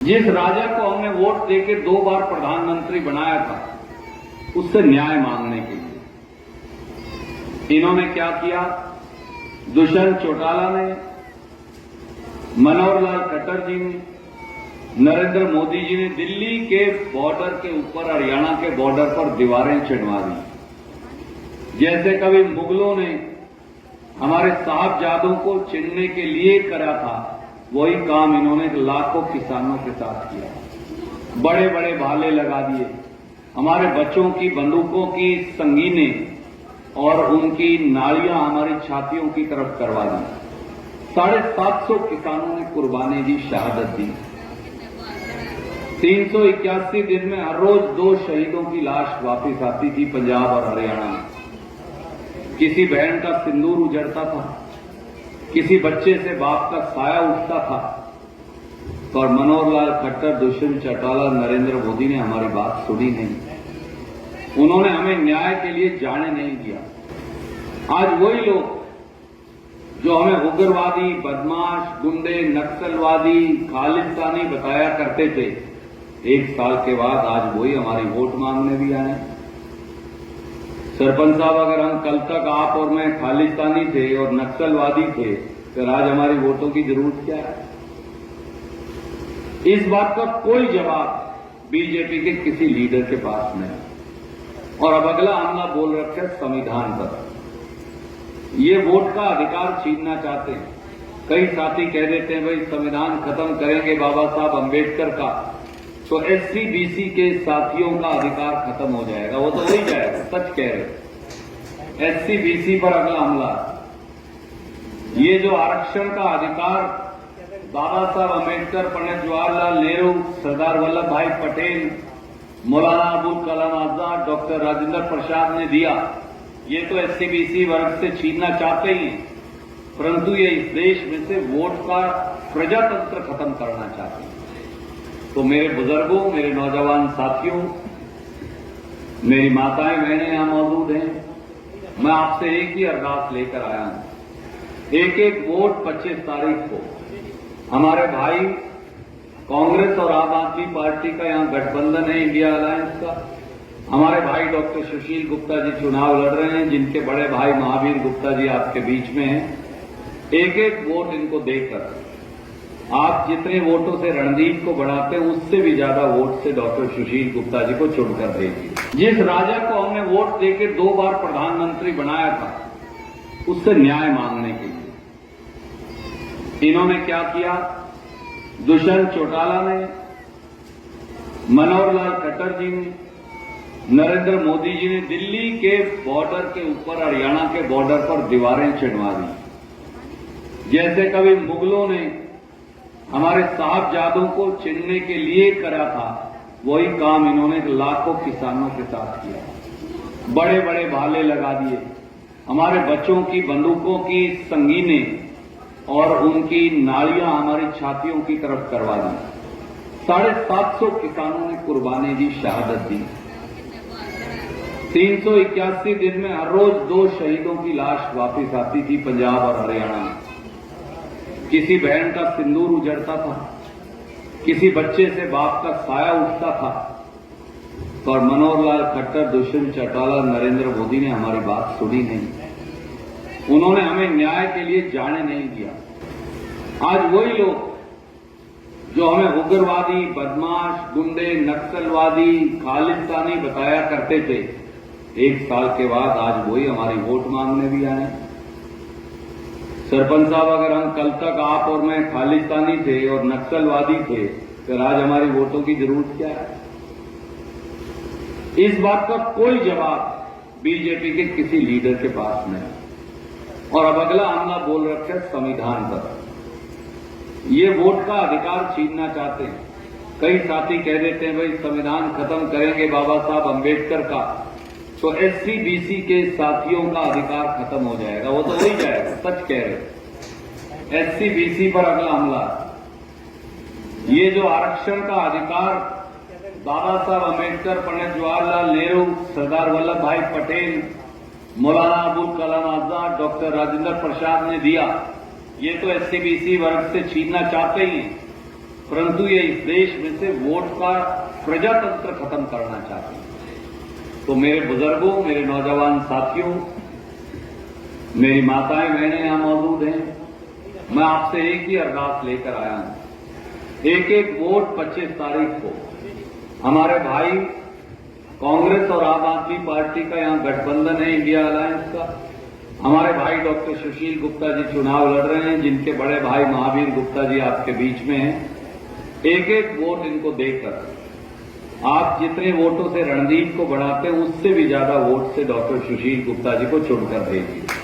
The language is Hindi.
जिस राजा को हमने वोट देके 2 बार प्रधानमंत्री बनाया था, उससे न्याय मांगने के लिए इन्होंने क्या किया? दुष्यंत चौटाला ने, मनोहर लाल खट्टर जी ने, नरेंद्र मोदी जी ने दिल्ली के बॉर्डर के ऊपर, हरियाणा के बॉर्डर पर दीवारें चढ़वा दी। जैसे कभी मुगलों ने हमारे साहबजादों को चिढ़ने के लिए करा था, वही काम इन्होंने लाखों किसानों के साथ किया। बड़े बड़े भाले लगा दिए, हमारे बच्चों की बंदूकों की संगीनें और उनकी नालियां हमारी छातियों की तरफ करवा दी। 750 किसानों ने कुर्बानी दी, शहादत दी। 381 दिन में हर रोज 2 शहीदों की लाश वापस आती थी पंजाब और हरियाणा में। किसी बहन का सिंदूर उजड़ता था, किसी बच्चे से बाप का साया उठता था, और मनोहर लाल खट्टर, दुष्यंत चौटाला, नरेंद्र मोदी ने हमारी बात सुनी नहीं। उन्होंने हमें न्याय के लिए जाने नहीं दिया। आज वही लोग जो हमें उग्रवादी, बदमाश, गुंडे, नक्सलवादी, खालिस्तानी बताया करते थे, 1 साल के बाद आज वही हमारी वोट मांगने भी आए। सरपंच साहब, अगर हम कल तक आप और मैं खालिस्तानी थे और नक्सलवादी थे, फिर आज हमारी वोटों की जरूरत क्या है? इस बात का कोई जवाब बीजेपी के किसी लीडर के पास नहीं। और अब अगला हमला बोल रखे संविधान पर। ये वोट का अधिकार छीनना चाहते हैं। कई साथी कह देते हैं, भाई संविधान खत्म करेंगे बाबा साहब अम्बेडकर का, तो एससी बीसी के साथियों का अधिकार खत्म हो जाएगा। वो तो हो ही जाएगा, सच कह रहे। एससी बीसी पर अगला हमला। ये जो आरक्षण का अधिकार बाबा साहब अम्बेडकर, पंडित जवाहरलाल नेहरू, सरदार वल्लभ भाई पटेल, मौलाना अबुल कलाम आजाद, डॉक्टर राजेंद्र प्रसाद ने दिया, ये तो एससी बीसी वर्ग से छीनना चाहते ही हैं, परंतु ये इस देश में से वोट का प्रजातंत्र खत्म करना चाहते हैं। तो मेरे बुजुर्गों, मेरे नौजवान साथियों, मेरी माताएं बहनें यहां मौजूद हैं, मैं आपसे एक ही अरदास लेकर आया हूं। एक वोट 25 तारीख को हमारे भाई कांग्रेस और आम आदमी पार्टी का यहां गठबंधन है, इंडिया अलायंस का। हमारे भाई डॉक्टर सुशील गुप्ता जी चुनाव लड़ रहे हैं, जिनके बड़े भाई महावीर गुप्ता जी आपके बीच में हैं। एक वोट इनको देकर आप जितने वोटों से रणदीप को बढ़ाते हैं, उससे भी ज्यादा वोट से डॉक्टर सुशील गुप्ता जी को चुनकर भेजिए। जिस राजा को हमने वोट देके 2 बार प्रधानमंत्री बनाया था, उससे न्याय मांगने के लिए इन्होंने क्या किया? दुष्यंत चौटाला ने, मनोहर लाल खट्टर जी ने, नरेंद्र मोदी जी ने दिल्ली के बॉर्डर के ऊपर, हरियाणा के बॉर्डर पर दीवारें चढ़वा दी। जैसे कभी मुगलों ने हमारे साहबजादों को चिढ़ने के लिए करा था, वही काम इन्होंने लाखों किसानों के साथ किया। बड़े बड़े भाले लगा दिए, हमारे बच्चों की बंदूकों की संगीनें और उनकी नालियां हमारी छातियों की तरफ करवा दी। 750 किसानों ने कुर्बानी दी, शहादत दी। 381 दिन में हर रोज 2 शहीदों की लाश वापस आती थी पंजाब और हरियाणा में। किसी बहन का सिंदूर उजड़ता था, किसी बच्चे से बाप का साया उठता था, और मनोहर लाल खट्टर, दुष्यंत चौटाला, नरेंद्र मोदी ने हमारी बात सुनी नहीं। उन्होंने हमें न्याय के लिए जाने नहीं दिया। आज वही लोग जो हमें उग्रवादी, बदमाश, गुंडे, नक्सलवादी, खालिस्तानी बताया करते थे, 1 साल के बाद आज वही हमारी वोट मांगने भी आए। सरपंच साहब, अगर हम कल तक आप और मैं खालिस्तानी थे और नक्सलवादी थे, फिर आज हमारी वोटों की जरूरत क्या है? इस बात का कोई जवाब बीजेपी के किसी लीडर के पास नहीं। और अब अगला हमला बोल रखे संविधान पर। ये वोट का अधिकार छीनना चाहते हैं। कई साथी कह देते हैं, भाई संविधान खत्म करेंगे बाबा साहब अम्बेडकर का, तो एससी बीसी के साथियों का अधिकार खत्म हो जाएगा। वो तो हो ही जाएगा, सच कह रहे। एससी बीसी पर अगला हमला। ये जो आरक्षण का अधिकार बाबा साहब अम्बेडकर, पंडित जवाहरलाल नेहरू, सरदार वल्लभ भाई पटेल, मौलाना अबुल कलाम आजाद, डॉक्टर राजेंद्र प्रसाद ने दिया, ये तो एससी बीसी वर्ग से छीनना चाहते ही हैं, परंतु ये इस देश में से वोट का प्रजातंत्र खत्म करना चाहते हैं। तो मेरे बुजुर्गों, मेरे नौजवान साथियों, मेरी माताएं बहनें यहां मौजूद हैं, मैं आपसे एक ही अरदास लेकर आया हूं। एक एक वोट 25 तारीख को हमारे भाई कांग्रेस और आम आदमी पार्टी का यहां गठबंधन है, इंडिया अलायंस का, हमारे भाई डॉक्टर सुशील गुप्ता जी चुनाव लड़ रहे हैं, जिनके बड़े भाई महावीर गुप्ता जी आपके बीच में हैं। एक एक वोट इनको देकर आप जितने वोटों से रणदीप को बढ़ाते हैं, उससे भी ज्यादा वोट से डॉक्टर सुशील गुप्ता जी को चुनकर भेजिए।